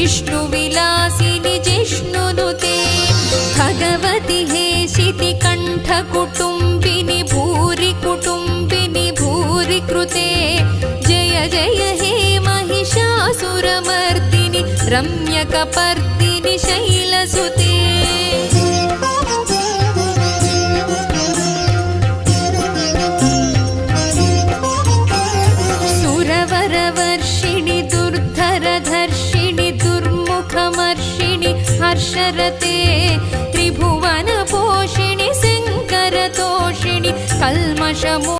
विष्णुविलासिनि जिष्णुनुते भगवति हेशिति कण्ठकुटुम्बिनि भूरि कुटुम्बिनि भूरि कृते जय जय हे महिषासुरमर्दिनि रम्यकपर्दिनि शैलसुते सुरवरवर्षिणि दुर्धरधर्षिणि दुर्मुखमर्षिणि हर्षरते त्रिभुवनपोषिणि शङ्करतोषिणि कल्मषमो